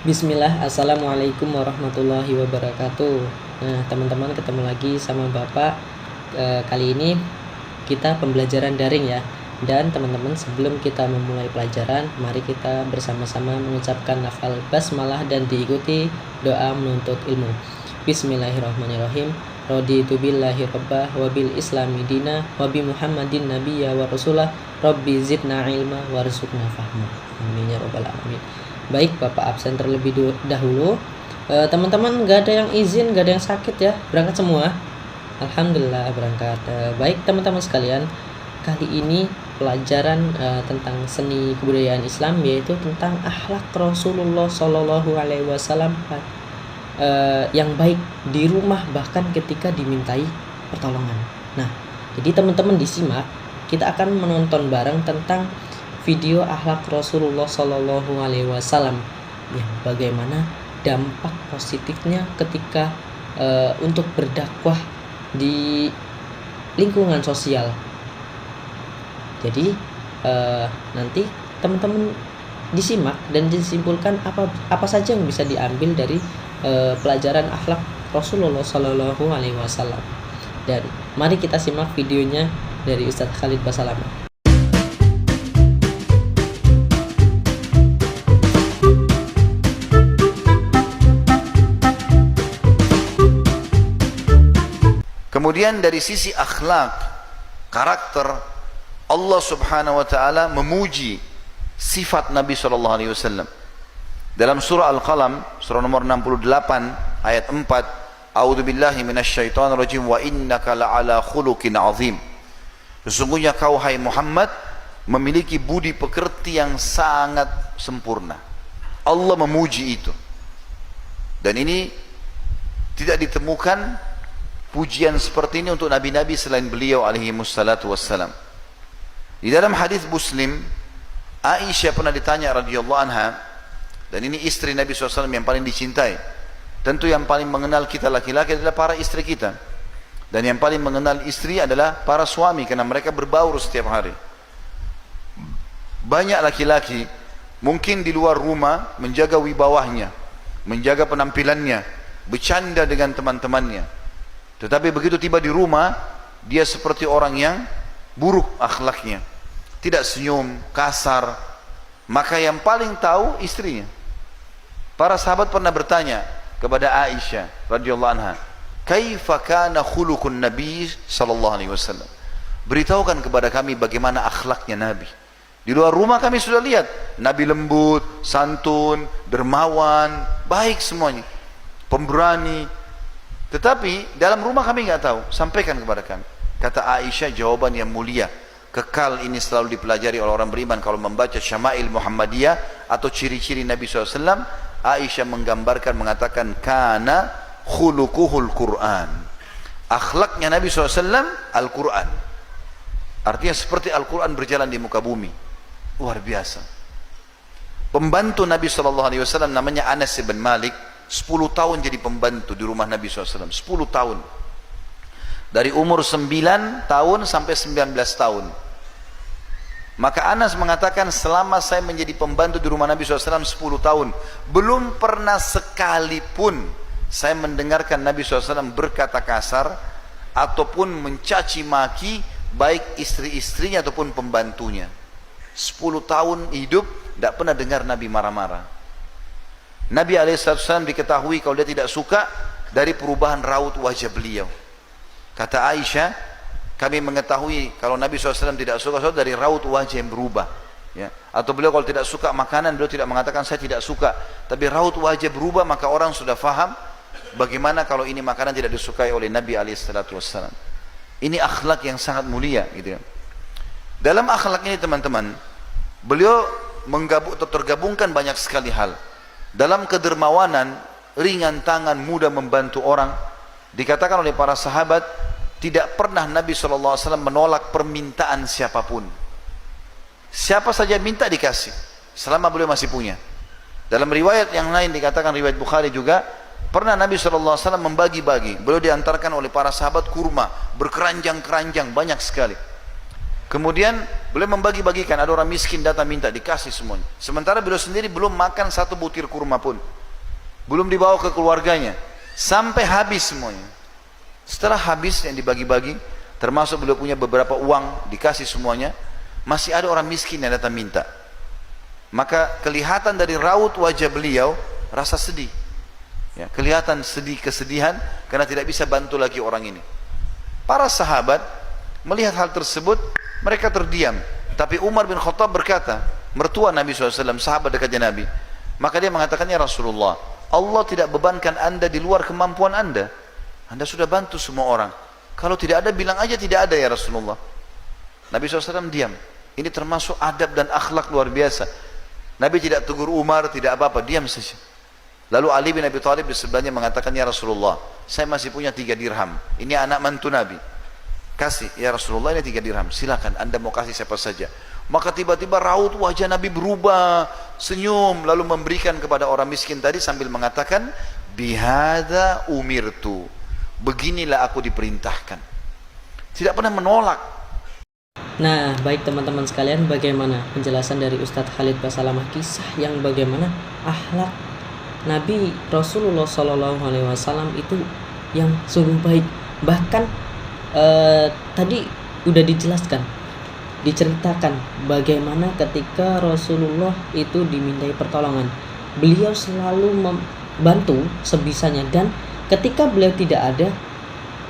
Bismillah, Assalamualaikum warahmatullahi wabarakatuh. Nah, teman-teman, ketemu lagi sama Bapak. Kali ini kita pembelajaran daring ya. Dan teman-teman, sebelum kita memulai pelajaran, mari kita bersama-sama mengucapkan lafal basmalah dan diikuti doa menuntut ilmu. Bismillahirrahmanirrahim. Raditu billahi rabbah wa bil islami dina wa bi Muhammadin nabiyya wa rasulah. Rabbi zidna ilma warzuqna fahma. Amin ya rabbal alamin. Baik, Bapak absen terlebih dahulu. Teman-teman, nggak ada yang izin, nggak ada yang sakit ya, berangkat semua. Alhamdulillah berangkat. Baik teman-teman sekalian, kali ini pelajaran tentang seni kebudayaan Islam, yaitu tentang akhlak Rasulullah Shallallahu Alaihi Wasallam yang baik di rumah, bahkan ketika dimintai pertolongan. Nah, jadi teman-teman disimak, kita akan menonton bareng tentang video akhlak Rasulullah Shallallahu Alaihi Wasallam yang bagaimana dampak positifnya ketika untuk berdakwah di lingkungan sosial. Jadi nanti teman-teman disimak dan disimpulkan apa saja yang bisa diambil dari pelajaran akhlak Rasulullah Shallallahu Alaihi Wasallam. Dan mari kita simak videonya dari Ustadz Khalid Basalamah. Kemudian dari sisi akhlak, karakter, Allah Subhanahu wa taala memuji sifat Nabi sallallahu alaihi wasallam. Dalam surah Al-Qalam, surah nomor 68 ayat 4, A'udzubillahi minasyaitonir rajim wa innaka la'ala khuluqin azim. Sesungguhnya kau hai Muhammad memiliki budi pekerti yang sangat sempurna. Allah memuji itu. Dan ini tidak ditemukan pujian seperti ini untuk nabi-nabi selain beliau alaihi wassalatu wassalam. Di dalam hadis Muslim, Aisyah pernah ditanya radhiyallahu anha, dan ini istri Nabi SAW yang paling dicintai. Tentu yang paling mengenal kita laki-laki adalah para istri kita, dan yang paling mengenal istri adalah para suami, karena mereka berbaur setiap hari. Banyak laki-laki mungkin di luar rumah menjaga wibawahnya, menjaga penampilannya, bercanda dengan teman-temannya. Tetapi begitu tiba di rumah, dia seperti orang yang buruk akhlaknya, tidak senyum, kasar. Maka yang paling tahu istrinya. Para sahabat pernah bertanya kepada Aisyah radhiyallahu anha, "Kaifa kana khuluqun Nabi sallallahu alaihi wasallam?" Beritahukan kepada kami bagaimana akhlaknya Nabi. Di luar rumah kami sudah lihat Nabi lembut, santun, dermawan, baik semuanya, pemberani. Tetapi dalam rumah kami nggak tahu, sampaikan kepada kami. Kata Aisyah, jawaban yang mulia, kekal ini selalu dipelajari oleh orang beriman kalau membaca Syama'il Muhammadiyah atau ciri-ciri Nabi SAW. Aisyah menggambarkan, mengatakan, kana khuluquhul Quran. Akhlaknya Nabi SAW Al-Quran. Artinya seperti Al-Quran berjalan di muka bumi. Luar biasa. Pembantu Nabi SAW namanya Anas bin Malik, 10 tahun jadi pembantu di rumah Nabi SAW, 10 tahun. Dari umur 9 tahun sampai 19 tahun. Maka Anas mengatakan, selama saya menjadi pembantu di rumah Nabi SAW 10 tahun, belum pernah sekalipun saya mendengarkan Nabi SAW berkata kasar ataupun mencaci maki baik istri-istrinya ataupun pembantunya. 10 tahun hidup, tidak pernah dengar Nabi marah-marah. Nabi SAW diketahui kalau dia tidak suka dari perubahan raut wajah beliau. Kata Aisyah, kami mengetahui kalau Nabi SAW tidak suka dari raut wajah yang berubah. Ya. Atau beliau kalau tidak suka makanan, beliau tidak mengatakan saya tidak suka, tapi raut wajah berubah, maka orang sudah faham bagaimana kalau ini makanan tidak disukai oleh Nabi SAW. Ini akhlak yang sangat mulia, gitu ya. Dalam akhlak ini teman-teman, beliau tergabungkan banyak sekali hal. Dalam kedermawanan, ringan tangan, mudah membantu orang. Dikatakan oleh para sahabat, tidak pernah Nabi SAW menolak permintaan siapapun. Siapa saja minta dikasih, selama beliau masih punya. Dalam riwayat yang lain dikatakan, riwayat Bukhari juga, pernah Nabi SAW membagi-bagi. Beliau diantarkan oleh para sahabat kurma, berkeranjang-keranjang, banyak sekali. Kemudian beliau membagi-bagikan, ada orang miskin datang minta, dikasih semuanya. Sementara beliau sendiri belum makan satu butir kurma pun. belum dibawa ke keluarganya, sampai habis semuanya. Setelah habis yang dibagi-bagi, termasuk beliau punya beberapa uang, dikasih semuanya, masih ada orang miskin yang datang minta. Maka kelihatan dari raut wajah beliau rasa sedih, ya, kelihatan sedih, kesedihan karena tidak bisa bantu lagi orang ini. Para sahabat melihat hal tersebut, mereka terdiam. Tapi Umar bin Khattab berkata, mertua Nabi SAW, sahabat dekatnya Nabi, maka dia mengatakan, ya Rasulullah, Allah tidak bebankan anda di luar kemampuan anda. Anda sudah bantu semua orang. Kalau tidak ada, bilang aja tidak ada ya Rasulullah. Nabi SAW diam. Ini termasuk adab dan akhlak luar biasa. Nabi tidak tegur Umar, tidak apa-apa, diam saja. Lalu Ali bin Abi Thalib di sebelahnya mengatakan, ya Rasulullah, saya masih punya 3 dirham. Ini anak mantu Nabi. Kasih, ya Rasulullah, ini 3 dirham. Silakan, anda mau kasih siapa saja. Maka tiba-tiba raut wajah Nabi berubah, senyum, lalu memberikan kepada orang miskin tadi sambil mengatakan, bihadza umirtu. Beginilah aku diperintahkan. Tidak pernah menolak. Nah, baik teman-teman sekalian, bagaimana penjelasan dari Ustadz Khalid Basalamah, kisah yang bagaimana akhlak Nabi Rasulullah SAW itu yang sungguh baik. Bahkan tadi udah dijelaskan, diceritakan bagaimana ketika Rasulullah itu dimintai pertolongan, beliau selalu membantu sebisanya, dan ketika beliau tidak ada,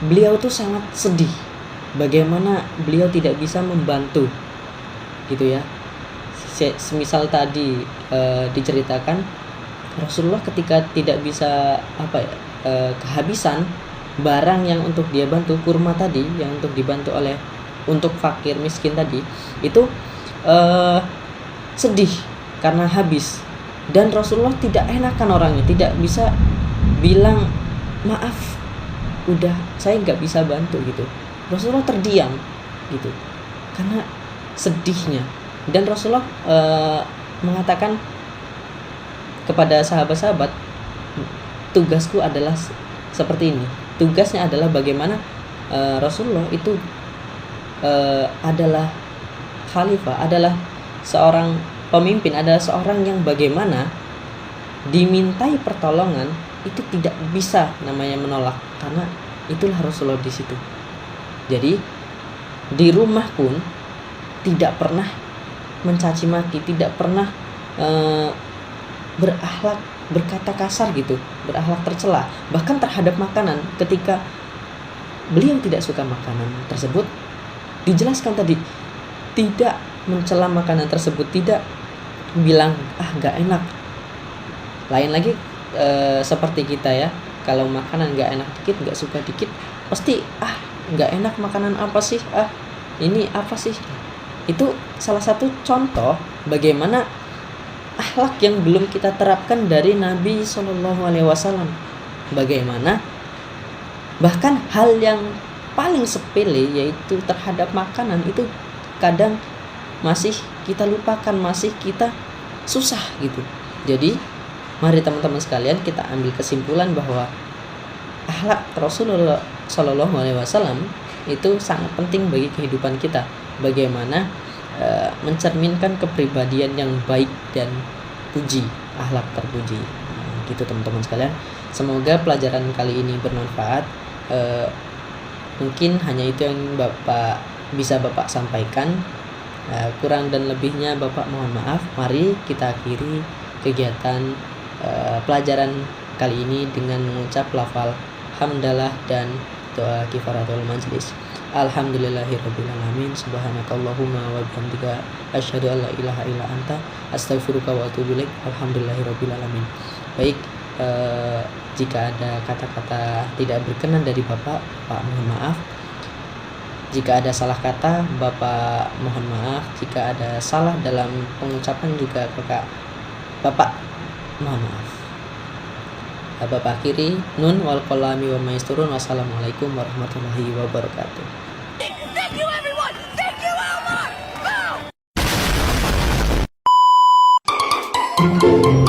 beliau tuh sangat sedih bagaimana beliau tidak bisa membantu gitu ya. Semisal tadi diceritakan Rasulullah ketika tidak bisa kehabisan barang yang untuk dia bantu, kurma tadi yang untuk dibantu oleh untuk fakir miskin tadi itu sedih karena habis, dan Rasulullah tidak enakan orangnya, tidak bisa bilang maaf, udah saya nggak bisa bantu gitu. Rasulullah terdiam gitu karena sedihnya, dan Rasulullah mengatakan kepada sahabat-sahabat, tugasku adalah seperti ini. Tugasnya adalah bagaimana Rasulullah itu adalah khalifah, adalah seorang pemimpin, adalah seorang yang bagaimana dimintai pertolongan itu tidak bisa namanya menolak, karena itulah Rasulullah di situ. Jadi di rumah pun tidak pernah mencaci maki, tidak pernah berakhlak, berkata kasar gitu, berakhlak tercela. Bahkan terhadap makanan, ketika beliau tidak suka makanan tersebut, dijelaskan tadi, tidak mencela makanan tersebut, tidak bilang gak enak. Lain lagi seperti kita ya, kalau makanan gak enak dikit, gak suka dikit, pasti gak enak makanan apa sih, ini apa sih. Itu salah satu contoh bagaimana akhlak yang belum kita terapkan dari Nabi SAW. Bagaimana bahkan hal yang paling sepele, yaitu terhadap makanan, itu kadang masih kita lupakan, masih kita susah gitu. Jadi mari teman-teman sekalian kita ambil kesimpulan bahwa akhlak Rasulullah SAW itu sangat penting bagi kehidupan kita. Bagaimana mencerminkan kepribadian yang baik dan puji, akhlak terpuji. Gitu teman-teman sekalian. Semoga pelajaran kali ini bermanfaat. Mungkin hanya itu yang bisa Bapak sampaikan. Kurang dan lebihnya Bapak mohon maaf. Mari kita akhiri kegiatan pelajaran kali ini dengan mengucap lafal hamdalah dan doa kifaratul majlis. Alhamdulillahirrabbilalamin. Subhanakallahumma wa bihamdika asyhadu an la ilaha illa anta astaghfiruka wa atubu ilaik. Alhamdulillahirrabbilalamin. Baik, jika ada kata-kata tidak berkenan dari Bapak mohon maaf. Jika ada salah kata, Bapak mohon maaf. Jika ada salah dalam pengucapan juga Bapak mohon maaf. Bapak akhiri, nun wal qalami wa maisturun. Wassalamualaikum warahmatullahi wabarakatuh. Thank you, everyone! Thank you, Elmer! Boom!